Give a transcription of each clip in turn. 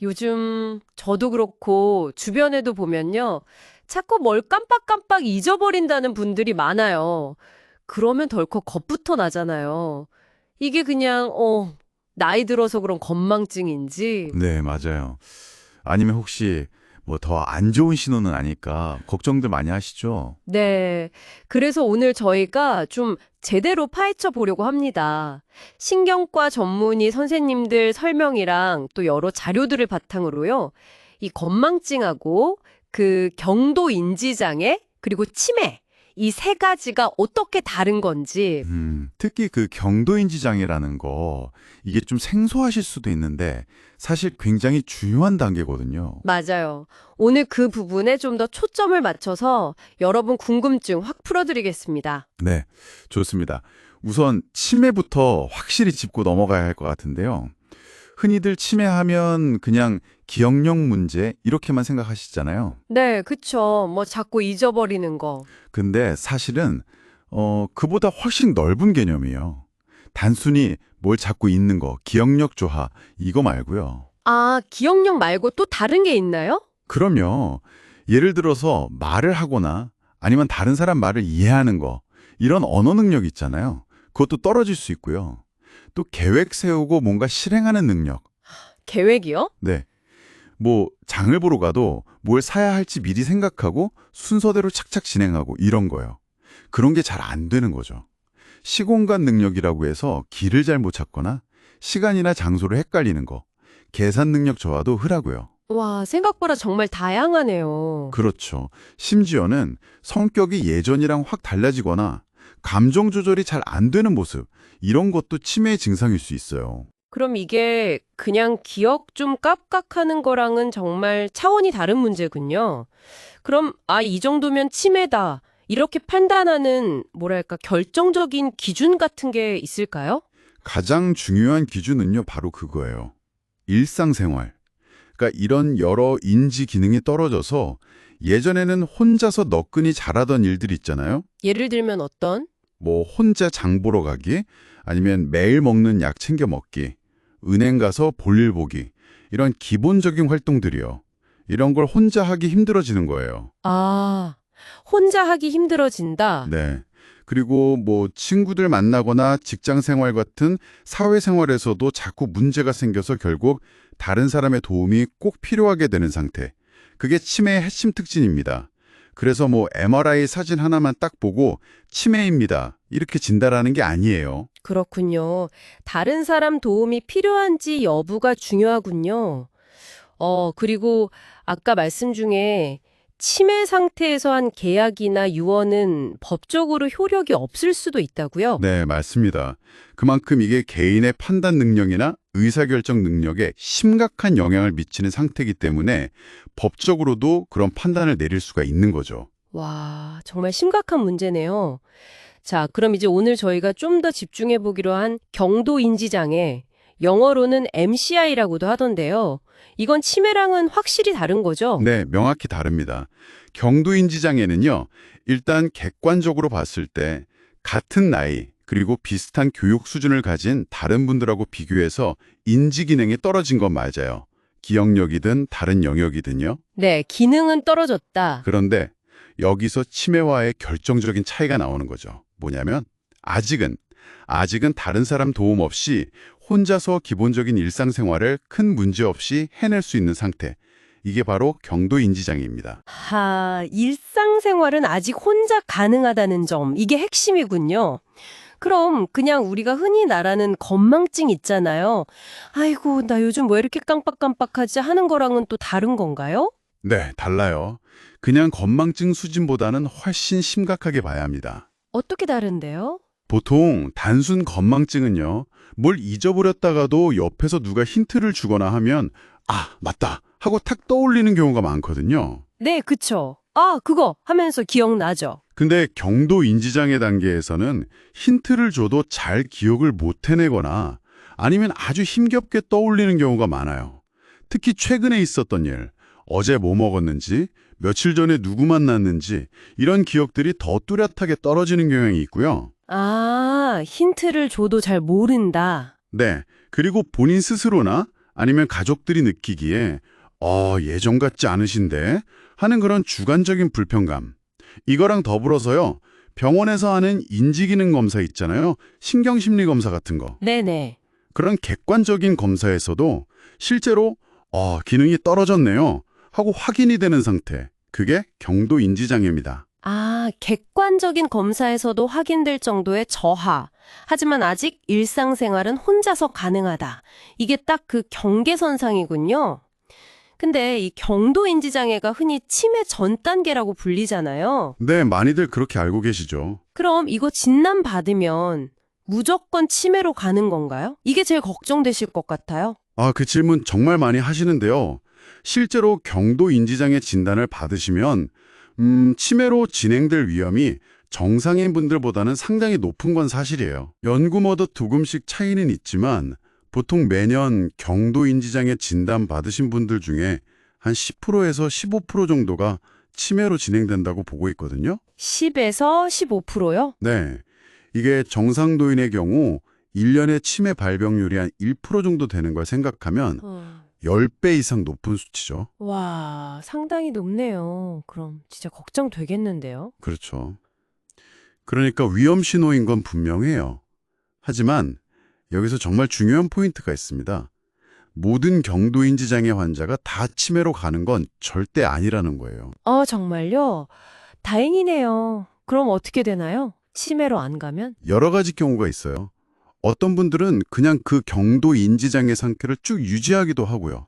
요즘 저도 그렇고 주변에도 보면요. 자꾸 뭘 깜빡깜빡 잊어버린다는 분들이 많아요. 그러면 덜컥 겁부터 나잖아요. 이게 그냥, 나이 들어서 그런 건망증인지. 네, 맞아요. 아니면 혹시 뭐 더 안 좋은 신호는 아닐까 걱정들 많이 하시죠? 네. 그래서 오늘 저희가 좀 제대로 파헤쳐 보려고 합니다. 신경과 전문의 선생님들 설명이랑 또 여러 자료들을 바탕으로요. 이 건망증하고 그 경도 인지장애 그리고 치매 이 세 가지가 어떻게 다른 건지. 특히 그 경도인지 장애라는 거 이게 좀 생소하실 수도 있는데 사실 굉장히 중요한 단계거든요. 맞아요. 오늘 그 부분에 좀 더 초점을 맞춰서 여러분 궁금증 확 풀어드리겠습니다. 네, 좋습니다. 우선 치매부터 확실히 짚고 넘어가야 할 것 같은데요. 흔히들 치매하면 그냥 기억력 문제 이렇게만 생각하시잖아요. 네, 그쵸. 뭐 자꾸 잊어버리는 거. 근데 사실은 그보다 훨씬 넓은 개념이에요. 단순히 뭘 자꾸 잊는 거, 기억력 저하 이거 말고요. 아, 기억력 말고 또 다른 게 있나요? 그럼요. 예를 들어서 말을 하거나 아니면 다른 사람 말을 이해하는 거 이런 언어 능력 있잖아요. 그것도 떨어질 수 있고요. 또 계획 세우고 뭔가 실행하는 능력. 계획이요? 네. 뭐 장을 보러 가도 뭘 사야 할지 미리 생각하고 순서대로 착착 진행하고 이런 거요. 그런 게 잘 안 되는 거죠. 시공간 능력이라고 해서 길을 잘못 찾거나 시간이나 장소를 헷갈리는 거, 계산 능력 저하도 흐라고요. 와, 생각보다 정말 다양하네요. 그렇죠. 심지어는 성격이 예전이랑 확 달라지거나 감정 조절이 잘 안 되는 모습, 이런 것도 치매의 증상일 수 있어요. 그럼 이게 그냥 기억 좀 깜빡하는 거랑은 정말 차원이 다른 문제군요. 그럼, 이 정도면 치매다. 이렇게 판단하는, 뭐랄까, 결정적인 기준 같은 게 있을까요? 가장 중요한 기준은요, 바로 그거예요. 일상생활. 그러니까 이런 여러 인지 기능이 떨어져서 예전에는 혼자서 너끈히 잘하던 일들 있잖아요. 예를 들면 어떤? 뭐 혼자 장 보러 가기, 아니면 매일 먹는 약 챙겨 먹기, 은행 가서 볼일 보기, 이런 기본적인 활동들이요. 이런 걸 혼자 하기 힘들어지는 거예요. 아, 혼자 하기 힘들어진다. 네. 그리고 뭐 친구들 만나거나 직장 생활 같은 사회생활에서도 자꾸 문제가 생겨서 결국 다른 사람의 도움이 꼭 필요하게 되는 상태. 그게 치매의 핵심 특징입니다. 그래서 뭐 MRI 사진 하나만 딱 보고 치매입니다. 이렇게 진단하는 게 아니에요. 그렇군요. 다른 사람 도움이 필요한지 여부가 중요하군요. 그리고 아까 말씀 중에 치매 상태에서 한 계약이나 유언은 법적으로 효력이 없을 수도 있다고요? 네, 맞습니다. 그만큼 이게 개인의 판단 능력이나 의사결정 능력에 심각한 영향을 미치는 상태이기 때문에 법적으로도 그런 판단을 내릴 수가 있는 거죠. 와, 정말 심각한 문제네요. 자, 그럼 이제 오늘 저희가 좀 더 집중해 보기로 한 경도인지장애, 영어로는 MCI라고도 하던데요. 이건 치매랑은 확실히 다른 거죠? 네, 명확히 다릅니다. 경도인지장애는요, 일단 객관적으로 봤을 때 같은 나이 그리고 비슷한 교육 수준을 가진 다른 분들하고 비교해서 인지 기능이 떨어진 건 맞아요. 기억력이든 다른 영역이든요. 네, 기능은 떨어졌다. 그런데 여기서 치매와의 결정적인 차이가 나오는 거죠. 뭐냐면 아직은 다른 사람 도움 없이 혼자서 기본적인 일상생활을 큰 문제 없이 해낼 수 있는 상태. 이게 바로 경도인지장애입니다. 일상생활은 아직 혼자 가능하다는 점, 이게 핵심이군요. 그럼 그냥 우리가 흔히 말하는 건망증 있잖아요. 아이고, 나 요즘 왜 이렇게 깜빡깜빡하지 하는 거랑은 또 다른 건가요? 네, 달라요. 그냥 건망증 수준보다는 훨씬 심각하게 봐야 합니다. 어떻게 다른데요? 보통 단순 건망증은요, 뭘 잊어버렸다가도 옆에서 누가 힌트를 주거나 하면 맞다 하고 탁 떠올리는 경우가 많거든요. 네, 그쵸. 그거 하면서 기억나죠. 근데 경도 인지장애 단계에서는 힌트를 줘도 잘 기억을 못 해내거나 아니면 아주 힘겹게 떠올리는 경우가 많아요. 특히 최근에 있었던 일, 어제 뭐 먹었는지, 며칠 전에 누구 만났는지 이런 기억들이 더 뚜렷하게 떨어지는 경향이 있고요. 힌트를 줘도 잘 모른다. 네, 그리고 본인 스스로나 아니면 가족들이 느끼기에 예전 같지 않으신데 하는 그런 주관적인 불편감. 이거랑 더불어서요. 병원에서 하는 인지기능 검사 있잖아요. 신경심리 검사 같은 거. 네네. 그런 객관적인 검사에서도 실제로 기능이 떨어졌네요 하고 확인이 되는 상태. 그게 경도인지장애입니다. 아, 객관적인 검사에서도 확인될 정도의 저하. 하지만 아직 일상생활은 혼자서 가능하다. 이게 딱 그 경계선상이군요. 근데 이 경도인지장애가 흔히 치매 전 단계라고 불리잖아요. 네, 많이들 그렇게 알고 계시죠. 그럼 이거 진단받으면 무조건 치매로 가는 건가요? 이게 제일 걱정되실 것 같아요. 그 질문 정말 많이 하시는데요. 실제로 경도인지장애 진단을 받으시면 치매로 진행될 위험이 정상인 분들보다는 상당히 높은 건 사실이에요. 연구마다 조금씩 차이는 있지만 보통 매년 경도인지장애 진단 받으신 분들 중에 한 10%에서 15% 정도가 치매로 진행된다고 보고 있거든요. 10에서 15%요? 네. 이게 정상도인의 경우 1년에 치매 발병률이 한 1% 정도 되는 걸 생각하면 10배 이상 높은 수치죠. 와, 상당히 높네요. 그럼 진짜 걱정되겠는데요? 그렇죠. 그러니까 위험 신호인 건 분명해요. 하지만 여기서 정말 중요한 포인트가 있습니다. 모든 경도인지장애 환자가 다 치매로 가는 건 절대 아니라는 거예요. 정말요? 다행이네요. 그럼 어떻게 되나요? 치매로 안 가면? 여러 가지 경우가 있어요. 어떤 분들은 그냥 그 경도인지장애 상태를 쭉 유지하기도 하고요.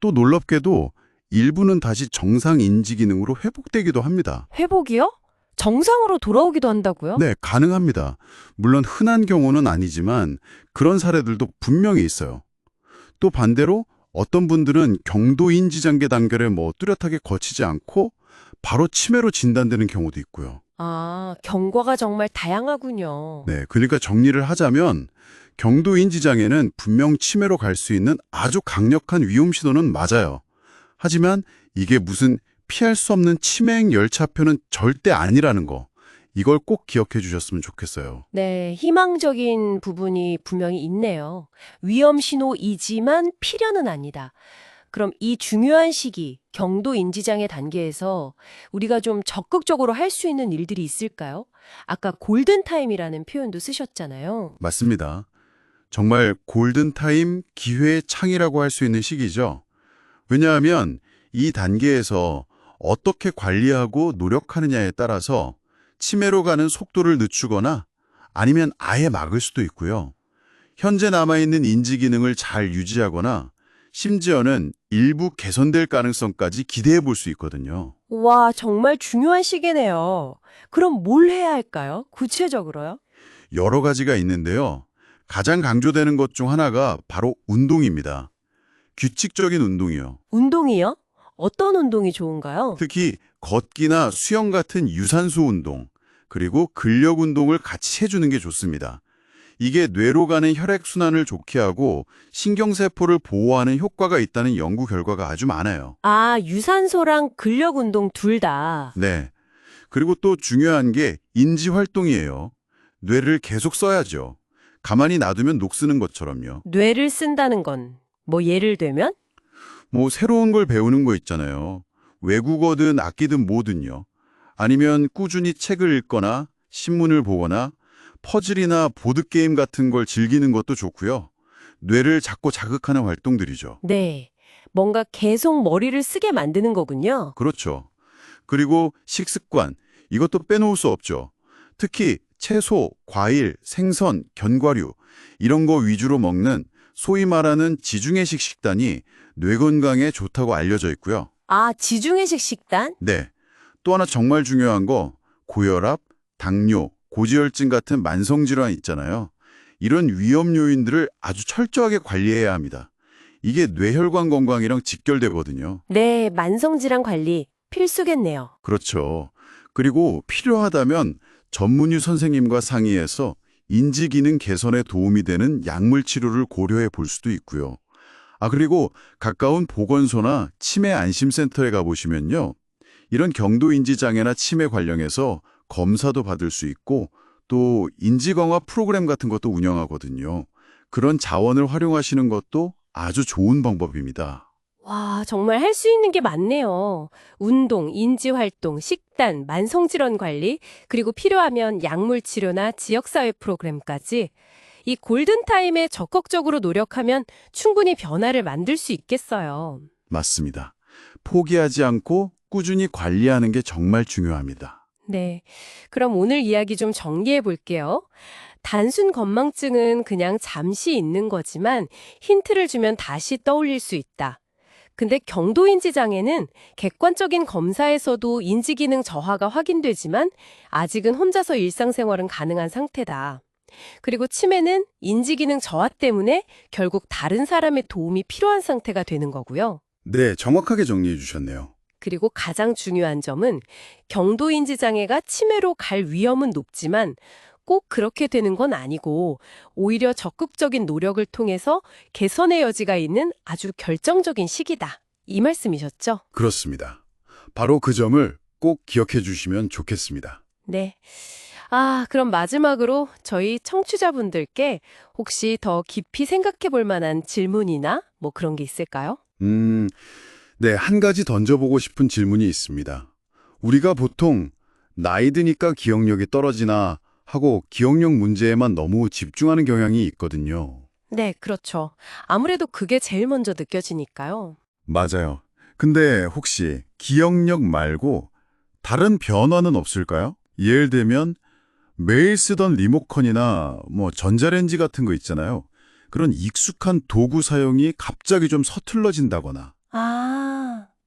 또 놀랍게도 일부는 다시 정상 인지 기능으로 회복되기도 합니다. 회복이요? 정상으로 돌아오기도 한다고요? 네, 가능합니다. 물론 흔한 경우는 아니지만 그런 사례들도 분명히 있어요. 또 반대로 어떤 분들은 경도인지장애 단계를 뚜렷하게 거치지 않고 바로 치매로 진단되는 경우도 있고요. 아, 경과가 정말 다양하군요. 네, 그러니까 정리를 하자면 경도인지장애는 분명 치매로 갈 수 있는 아주 강력한 위험 신호는 맞아요. 하지만 이게 무슨 피할 수 없는 치매행 열차표는 절대 아니라는 거. 이걸 꼭 기억해 주셨으면 좋겠어요. 네, 희망적인 부분이 분명히 있네요. 위험 신호이지만 필연은 아니다. 그럼 이 중요한 시기, 경도인지장애 단계에서 우리가 좀 적극적으로 할 수 있는 일들이 있을까요? 아까 골든타임이라는 표현도 쓰셨잖아요. 맞습니다. 정말 골든타임 기회의 창이라고 할 수 있는 시기죠. 왜냐하면 이 단계에서 어떻게 관리하고 노력하느냐에 따라서 치매로 가는 속도를 늦추거나 아니면 아예 막을 수도 있고요. 현재 남아있는 인지 기능을 잘 유지하거나 심지어는 일부 개선될 가능성까지 기대해 볼 수 있거든요. 와, 정말 중요한 시기네요. 그럼 뭘 해야 할까요? 구체적으로요? 여러 가지가 있는데요. 가장 강조되는 것 중 하나가 바로 운동입니다. 규칙적인 운동이요. 운동이요? 어떤 운동이 좋은가요? 특히 걷기나 수영 같은 유산소 운동, 그리고 근력 운동을 같이 해주는 게 좋습니다. 이게 뇌로 가는 혈액순환을 좋게 하고 신경세포를 보호하는 효과가 있다는 연구 결과가 아주 많아요. 아, 유산소랑 근력 운동 둘 다. 네. 그리고 또 중요한 게 인지활동이에요. 뇌를 계속 써야죠. 가만히 놔두면 녹쓰는 것처럼요. 뇌를 쓴다는 건 뭐 예를 들면? 새로운 걸 배우는 거 있잖아요. 외국어든 악기든 뭐든요. 아니면 꾸준히 책을 읽거나 신문을 보거나 퍼즐이나 보드게임 같은 걸 즐기는 것도 좋고요. 뇌를 자꾸 자극하는 활동들이죠. 네. 뭔가 계속 머리를 쓰게 만드는 거군요. 그렇죠. 그리고 식습관, 이것도 빼놓을 수 없죠. 특히 채소, 과일, 생선, 견과류 이런 거 위주로 먹는 소위 말하는 지중해식 식단이 뇌 건강에 좋다고 알려져 있고요. 아, 지중해식 식단? 네. 또 하나 정말 중요한 거 고혈압, 당뇨, 고지혈증 같은 만성질환 있잖아요. 이런 위험 요인들을 아주 철저하게 관리해야 합니다. 이게 뇌혈관 건강이랑 직결되거든요. 네, 만성질환 관리 필수겠네요. 그렇죠. 그리고 필요하다면 전문의 선생님과 상의해서 인지기능 개선에 도움이 되는 약물 치료를 고려해 볼 수도 있고요. 그리고 가까운 보건소나 치매 안심센터에 가보시면요. 이런 경도인지장애나 치매 관련해서 검사도 받을 수 있고 또 인지강화 프로그램 같은 것도 운영하거든요. 그런 자원을 활용하시는 것도 아주 좋은 방법입니다. 와, 정말 할 수 있는 게 많네요. 운동, 인지활동, 식단, 만성질환 관리, 그리고 필요하면 약물 치료나 지역사회 프로그램까지 이 골든타임에 적극적으로 노력하면 충분히 변화를 만들 수 있겠어요. 맞습니다. 포기하지 않고 꾸준히 관리하는 게 정말 중요합니다. 네. 그럼 오늘 이야기 좀 정리해 볼게요. 단순 건망증은 그냥 잠시 있는 거지만 힌트를 주면 다시 떠올릴 수 있다. 근데 경도인지 장애는 객관적인 검사에서도 인지기능 저하가 확인되지만 아직은 혼자서 일상생활은 가능한 상태다. 그리고 치매는 인지기능 저하 때문에 결국 다른 사람의 도움이 필요한 상태가 되는 거고요. 네, 정확하게 정리해 주셨네요. 그리고 가장 중요한 점은 경도인지 장애가 치매로 갈 위험은 높지만 꼭 그렇게 되는 건 아니고 오히려 적극적인 노력을 통해서 개선의 여지가 있는 아주 결정적인 시기다. 이 말씀이셨죠? 그렇습니다. 바로 그 점을 꼭 기억해 주시면 좋겠습니다. 네. 그럼 마지막으로 저희 청취자분들께 혹시 더 깊이 생각해 볼 만한 질문이나 뭐 그런 게 있을까요? 네, 한 가지 던져보고 싶은 질문이 있습니다. 우리가 보통 나이 드니까 기억력이 떨어지나 하고 기억력 문제에만 너무 집중하는 경향이 있거든요. 네, 그렇죠. 아무래도 그게 제일 먼저 느껴지니까요. 맞아요. 근데 혹시 기억력 말고 다른 변화는 없을까요? 예를 들면 매일 쓰던 리모컨이나 뭐 전자레인지 같은 거 있잖아요. 그런 익숙한 도구 사용이 갑자기 좀 서툴러진다거나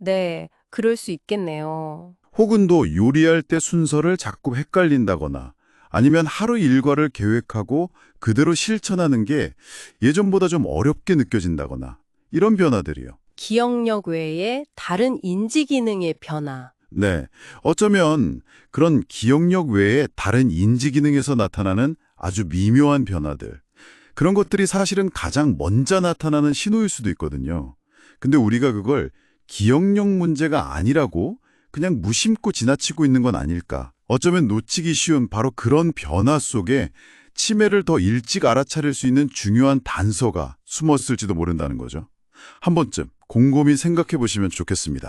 네. 그럴 수 있겠네요. 혹은 또 요리할 때 순서를 자꾸 헷갈린다거나 아니면 하루 일과를 계획하고 그대로 실천하는 게 예전보다 좀 어렵게 느껴진다거나 이런 변화들이요. 기억력 외에 다른 인지 기능의 변화. 네, 어쩌면 그런 기억력 외에 다른 인지 기능에서 나타나는 아주 미묘한 변화들, 그런 것들이 사실은 가장 먼저 나타나는 신호일 수도 있거든요. 근데 우리가 그걸 기억력 문제가 아니라고 그냥 무심코 지나치고 있는 건 아닐까. 어쩌면 놓치기 쉬운 바로 그런 변화 속에 치매를 더 일찍 알아차릴 수 있는 중요한 단서가 숨었을지도 모른다는 거죠. 한 번쯤 곰곰이 생각해 보시면 좋겠습니다.